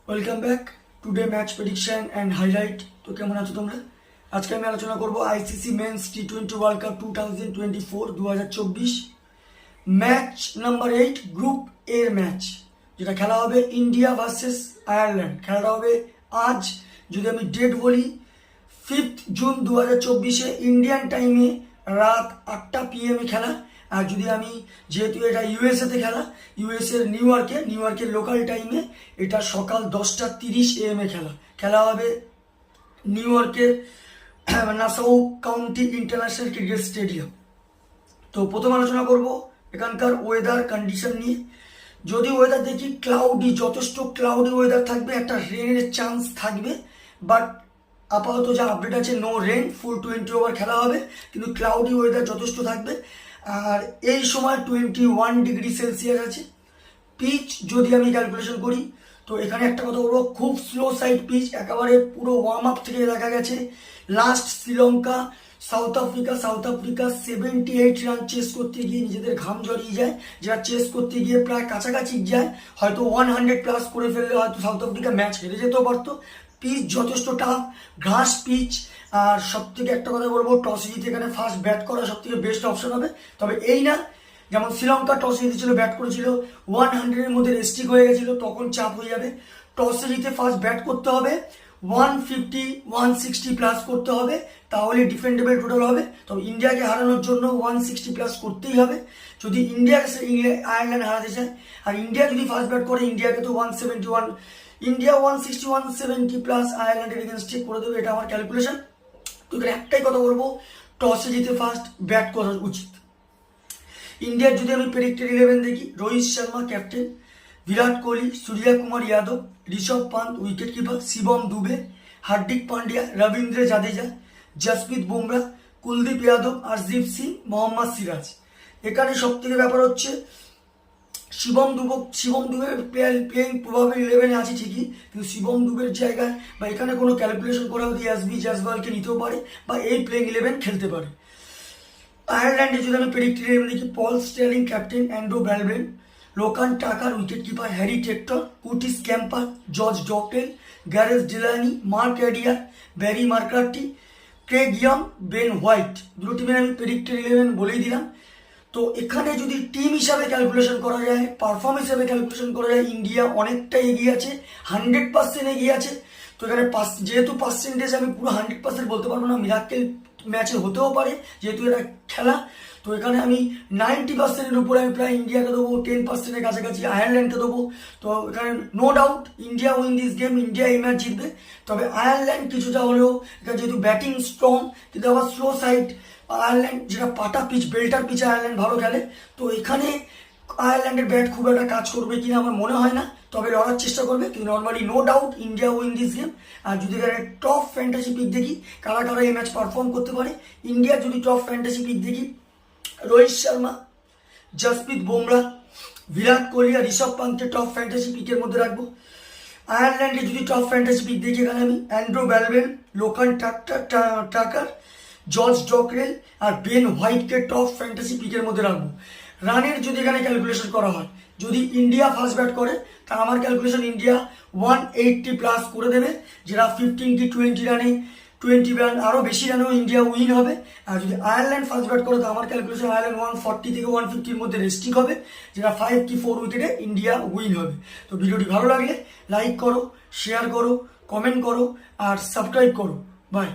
Welcome back today match prediction and highlight. তো কেমন আছো তোমরা? আজকে আমি আলোচনা করব আইসিসি মেন্স টি20 world cup 2024 match number 8 group এর ম্যাচ, যেটা খেলা হবে ইন্ডিয়া ভার্সেস আয়ারল্যান্ড। খেলাটা হবে আজ, যদি আমি ডেট বলি 5 জুন 2024 ইন্ডিয়ান টাইমে রাত 8টা PM খেলা। আর যদি আমি, যেহেতু এটা ইউএসএতে খেলা, ইউএসএর নিউ ইয়র্কের লোকাল টাইমে এটা সকাল 10:30 AM খেলা হবে নিউ ইয়র্কের Nassau county international cricket stadium. তো প্রথম আলোচনা করব এখানকার ওয়েদার কন্ডিশন নিয়ে। যদি ওয়েদার দেখি ক্লাউডি, যথেষ্ট ক্লাউডি ওয়েদার থাকবে, একটা রেনের চান্স থাকবে, বাট আপাতত যা আপডেট আছে নো রেন, ফুল 20 ওভার খেলা হবে, কিন্তু ক্লাউডি ওয়েদার যথেষ্ট থাকবে। আর এই সময় 21 ডিগ্রি সেলসিয়াস আছে। পিচ যদি আমি ক্যালকুলেশন করি, তো এখানে একটা কথা বলবো, খুব স্লো সাইড পিচ, একেবারে পুরো ওয়ার্ম আপ থেকে দেখা গেছে last Sri Lanka south Africa 78 run chase করতে গিয়ে নিজেদের ঘাম ঝরিয়ে যায়, যারা চেস করতে গিয়ে প্রায় কাছাকাছি যায়, হয়তো 100+ করে ফেললে হয়তো সাউথ আফ্রিকা ম্যাচ হেরে যেতেও পারতো। পিচ যথেষ্ট টাফ, ঘাস পিচ। আর সব থেকে একটা কথা বলবো, টসে জিতে এখানে ফার্স্ট ব্যাট করা সব থেকে বেস্ট অপশন হবে। তবে এই না, যেমন শ্রীলঙ্কা টসে জিতেছিল, ব্যাট করেছিল, 100-এর মধ্যে রেস্ট্রিক হয়ে গেছিল, তখন চাপ হয়ে যাবে। টসে জিতে ফার্স্ট ব্যাট করতে হবে, 150-160+ করতে হবে, তাহলে ডিফেন্ডেবল টোটাল হবে। তবে ইন্ডিয়াকে হারানোর জন্য 160+ করতেই হবে যদি ইন্ডিয়াকে আয়ারল্যান্ড হারাতে চায়। আর ইন্ডিয়া যদি ফার্স্ট ব্যাট করে, ইন্ডিয়াকে তো 171, ইন্ডিয়া 160-170+ আয়ারল্যান্ডের এগেনস্টে করে দেবে, এটা আমার ক্যালকুলেশন। তো এখানে একটাই কথা বলবো, টসে জিতে ফার্স্ট ব্যাট করা উচিত। ইন্ডিয়ার যদি আমি প্রেডিক্টেড 11 দেখি, রোহিত শর্মা ক্যাপ্টেন, বিরাট কোহলি, সূর্য কুমার যাদব, ঋষভ পান্ত উইকেট কিপার, শিবম দুবে, হার্দিক পান্ডিয়া, রবীন্দ্র জাদেজা, জসপ্রীত বুমরা, কুলদীপ যাদব, হরদীপ সিং, মোহাম্মদ সিরাজ। এখানে সব থেকে ব্যাপার হচ্ছে শিবম দুবে প্লেইং প্রবাবলি 11-এ আছে ঠিকই, কিন্তু শিবম দুবের জায়গায় বা এখানে কোনো ক্যালকুলেশন করা হতে এসবি জয়সওয়ালকে নিতেও পারে, বা এই প্লেইং 11 খেলতে পারে। আয়ারল্যান্ডে যদি আমি প্রেডিক্টেড দেখি, Paul Stirling captain, Andrew Bradman, Lorcan Tucker wicket keeper, Harry Tector, Curtis Campher, George Dockrell, Gareth Delany, Mark Adair, Barry McCarthy, Craig Young, Ben White. দুটো টিমের আমি প্রেডিক্টেড 11 বলেই দিলাম। তো এখানে যদি টিম হিসাবে ক্যালকুলেশন করা যায়, পারফরমেন্স হিসাবে ক্যালকুলেশন করা যায়, ইন্ডিয়া অনেকটা এগিয়ে আছে, 100% এগিয়ে আছে। তো এখানে যেহেতু পার্সেন্টেজ আমি পুরো 100% বলতে পারবো না, মিরাক্কেল ম্যাচে হতেও পারে যেহেতু এটা খেলা। তো এখানে আমি 90%-এর উপরে আমি প্রায় ইন্ডিয়াকে দেবো, 10%-এর কাছাকাছি আয়ারল্যান্ডকে দেবো। তো এখানে no doubt India win this game, India এই ম্যাচ জিতবে। তবে আয়ারল্যান্ড কিছুটা হলেও, এখানে যেহেতু ব্যাটিং স্ট্রং, কিন্তু আবার স্লো সাইড আয়ারল্যান্ড, যেটা পাটা পিচ, বেল্টার পিচ আয়ারল্যান্ড ভালো খেলে। তো এখানে আয়ারল্যান্ডের ব্যাট খুব একটা কাজ করবে কিনা আমার মনে হয় না, তবে লড়ার চেষ্টা করবে, কিন্তু normally no doubt India win this game. আর যদি এখানে টপ ফ্যান্টাসি পিক দেখি, কারা কারা এই ম্যাচ পারফর্ম করতে পারে, ইন্ডিয়ার যদি টপ ফ্যান্টাসি পিক দেখি, রোহিত শর্মা, জসপ্রীত বুমরা, বিরাট কোহলি আর ঋষভ পান্তকে টপ ফ্যান্টাসি পিকের মধ্যে রাখবো। আয়ারল্যান্ডে যদি টপ ফ্যান্টাসি পিক দেখি, এখানে আমি অ্যান্ড্রু ব্র্যাডম্যান, লোকান টাকার, জর্জ ডকরেল আর বেন হোয়াইটকে টপ ফ্যান্টাসি পিকের মধ্যে রাখবো। রানের যদি এখানে ক্যালকুলেশন করা হয়, যদি ইন্ডিয়া ফার্স্ট ব্যাট করে, তা আমার ক্যালকুলেশন ইন্ডিয়া 180+ করে দেবে, যেটা 15-20 রানে, 20 রান আরও বেশি রানেও ইন্ডিয়া উইন হবে। আর যদি আয়ারল্যান্ড ফার্স্ট ব্যাট করে, তো আমার ক্যালকুলেশন আয়ারল্যান্ড 140-150-এর মধ্যে রেস্টিং হবে, যেটা 5-4 উইকেটে ইন্ডিয়া উইন হবে। তো ভিডিওটি ভালো লাগলে লাইক করো, শেয়ার করো, কমেন্ট করো আর সাবস্ক্রাইব করো। বাই।